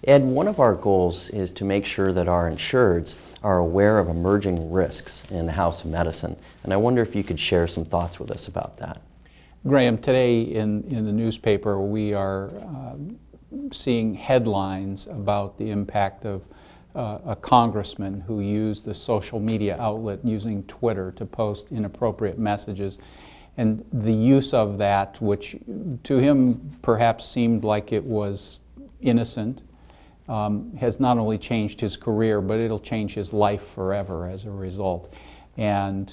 Ed, one of our goals is to make sure that our insureds are aware of emerging risks in the House of Medicine, and I wonder if you could share some thoughts with us about that. Graham, today in the newspaper we are seeing headlines about the impact of a congressman who used the social media outlet using Twitter to post inappropriate messages, and the use of that, which to him perhaps seemed like it was innocent, has not only changed his career, but it'll change his life forever as a result. And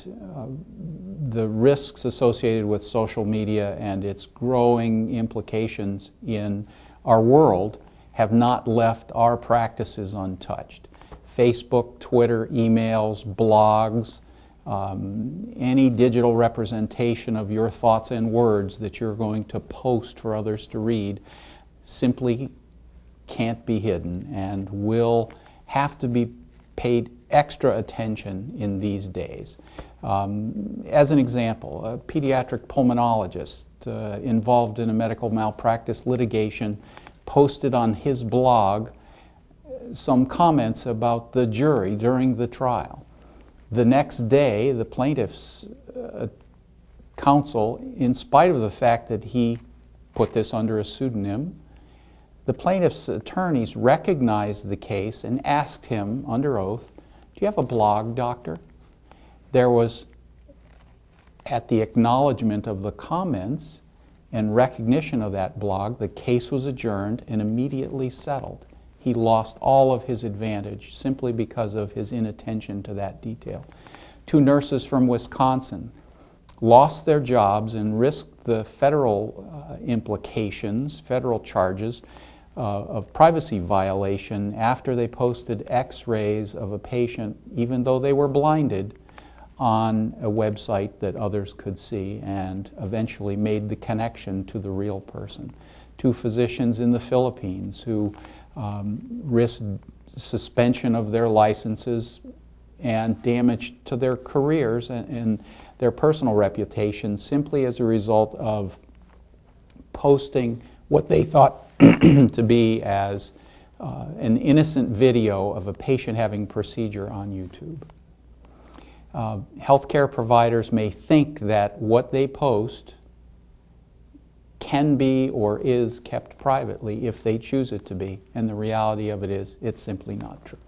the risks associated with social media and its growing implications in our world have not left our practices untouched. Facebook, Twitter, emails, blogs, any digital representation of your thoughts and words that you're going to post for others to read simply can't be hidden and will have to be paid extra attention in these days. As an example, a pediatric pulmonologist involved in a medical malpractice litigation posted on his blog some comments about the jury during the trial. The next day, the plaintiff's counsel, in spite of the fact that he put this under a pseudonym, the plaintiff's attorneys recognized the case and asked him under oath, "Do you have a blog, doctor?" There was, at the acknowledgement of the comments and recognition of that blog, the case was adjourned and immediately settled. He lost all of his advantage simply because of his inattention to that detail. 2 nurses from Wisconsin lost their jobs and risked the federal implications, federal charges of privacy violation after they posted x-rays of a patient, even though they were blinded, on a website that others could see, and eventually made the connection to the real person. 2 physicians in the Philippines who risked suspension of their licenses and damage to their careers and their personal reputation simply as a result of posting what they thought to be as an innocent video of a patient having procedure on YouTube. Healthcare providers may think that what they post can be or is kept privately if they choose it to be, and the reality of it is it's simply not true.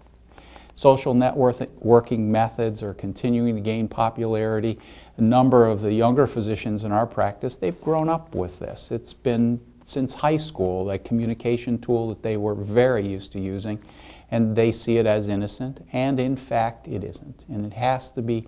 Social networking methods are continuing to gain popularity. A number of the younger physicians in our practice, they've grown up with this. It's been since high school a communication tool that they were very used to using, and they see it as innocent, and in fact it isn't. And it has to be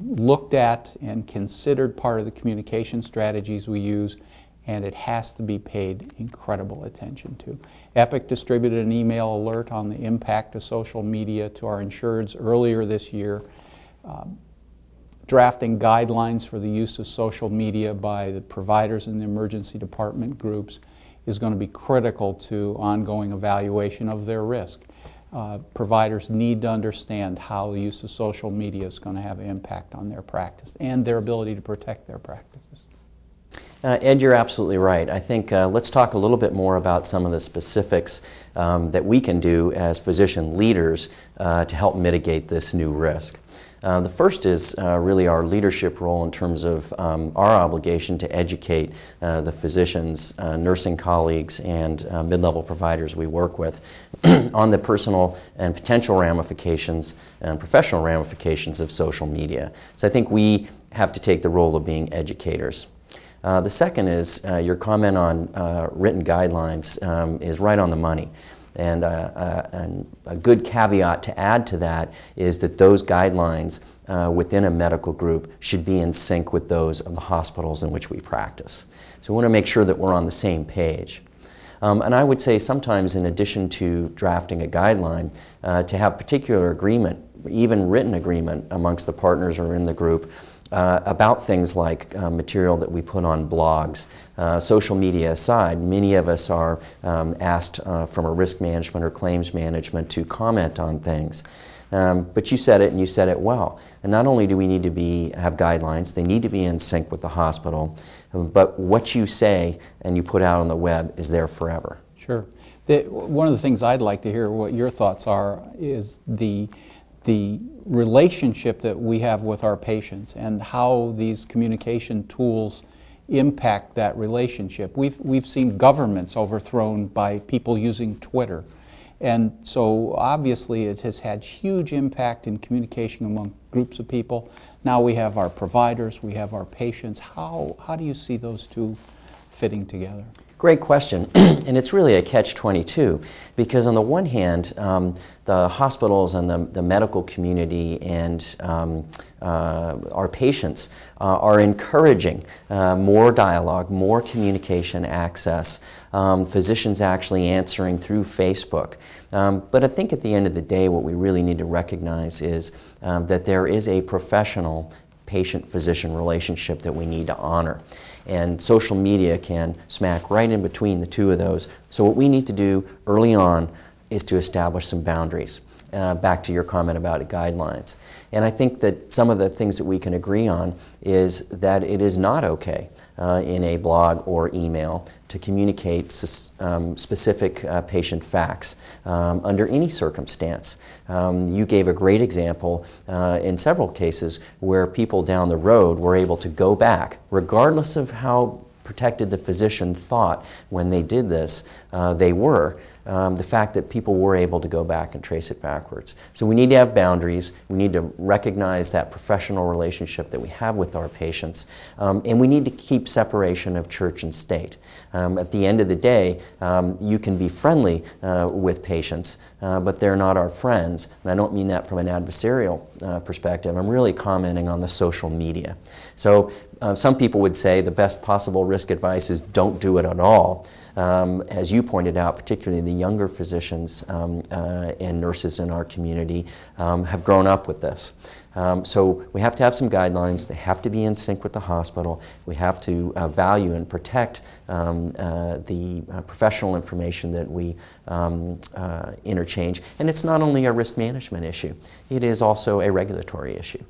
looked at and considered part of the communication strategies we use, and it has to be paid incredible attention to. Epic distributed an email alert on the impact of social media to our insureds earlier this year. Drafting guidelines for the use of social media by the providers in the emergency department groups is going to be critical to ongoing evaluation of their risk. Providers need to understand how the use of social media is going to have an impact on their practice and their ability to protect their practices. Ed, you're absolutely right. I think let's talk a little bit more about some of the specifics that we can do as physician leaders to help mitigate this new risk. The first is really our leadership role in terms of our obligation to educate the physicians, nursing colleagues, and mid-level providers we work with on the personal and potential ramifications and professional ramifications of social media. So I think we have to take the role of being educators. The second is your comment on written guidelines is right on the money. And a good caveat to add to that is that those guidelines within a medical group should be in sync with those of the hospitals in which we practice. So we want to make sure that we're on the same page. And I would say sometimes in addition to drafting a guideline, to have particular agreement, even written agreement amongst the partners or in the group about things like material that we put on blogs. Social media aside, many of us are asked from a risk management or claims management to comment on things. But you said it, and you said it well. And not only do we need to have guidelines, they need to be in sync with the hospital, but what you say and you put out on the web is there forever. Sure. One of the things I'd like to hear what your thoughts are is the relationship that we have with our patients and how these communication tools impact that relationship. We've seen governments overthrown by people using Twitter. And so obviously it has had huge impact in communication among groups of people. Now we have our providers, we have our patients. How do you see those two fitting together? Great question, and it's really a catch-22, because on the one hand, the hospitals and the medical community and our patients are encouraging more dialogue, more communication access, physicians actually answering through Facebook. But I think at the end of the day, what we really need to recognize is that there is a professional patient-physician relationship that we need to honor. And social media can smack right in between the two of those. So what we need to do early on is to establish some boundaries. Back to your comment about guidelines. And I think that some of the things that we can agree on is that it is not okay in a blog or email to communicate specific patient facts under any circumstance. You gave a great example in several cases where people down the road were able to go back, regardless of how protected the physician thought when they did this, they were. The fact that people were able to go back and trace it backwards. So we need to have boundaries. We need to recognize that professional relationship that we have with our patients. And we need to keep separation of church and state. At the end of the day, you can be friendly with patients, but they're not our friends. And I don't mean that from an adversarial perspective. I'm really commenting on the social media. So some people would say the best possible risk advice is don't do it at all. As you pointed out, particularly the younger physicians and nurses in our community have grown up with this. So we have to have some guidelines. They have to be in sync with the hospital. We have to value and protect the professional information that we interchange. And it's not only a risk management issue, it is also a regulatory issue.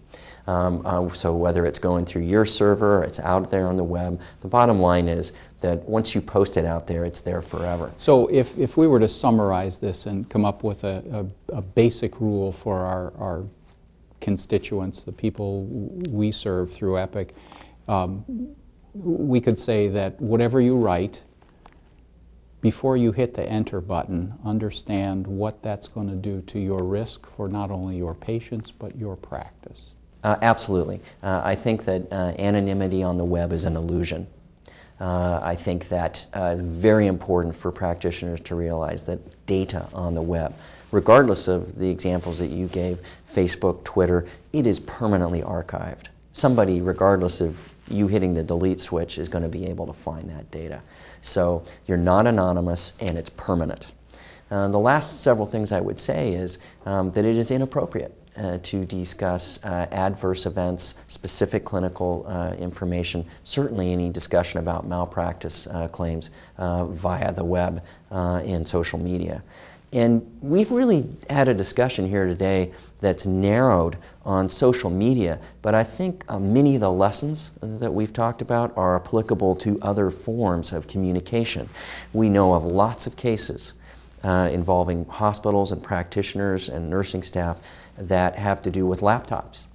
So whether it's going through your server or it's out there on the web, the bottom line is that once you post it out there, it's there forever. So if we were to summarize this and come up with a basic rule for our constituents, the people we serve through Epic, we could say that whatever you write, before you hit the enter button, understand what that's going to do to your risk for not only your patients, but your practice. Absolutely. I think that anonymity on the web is an illusion. I think that very important for practitioners to realize that data on the web, regardless of the examples that you gave, Facebook, Twitter, it is permanently archived. Somebody, regardless of you hitting the delete switch, is going to be able to find that data. So you're not anonymous and it's permanent. The last several things I would say is that it is inappropriate to discuss adverse events, specific clinical information, certainly any discussion about malpractice claims via the web and social media. And we've really had a discussion here today that's narrowed on social media, but I think many of the lessons that we've talked about are applicable to other forms of communication. We know of lots of cases involving hospitals and practitioners and nursing staff that have to do with laptops,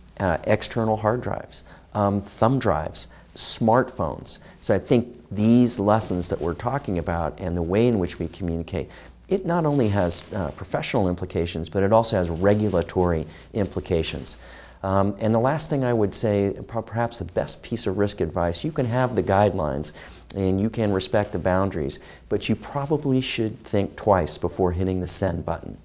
external hard drives, thumb drives, smartphones. So I think these lessons that we're talking about and the way in which we communicate, it not only has professional implications, but it also has regulatory implications. And the last thing I would say, perhaps the best piece of risk advice, you can have the guidelines and you can respect the boundaries, but you probably should think twice before hitting the send button.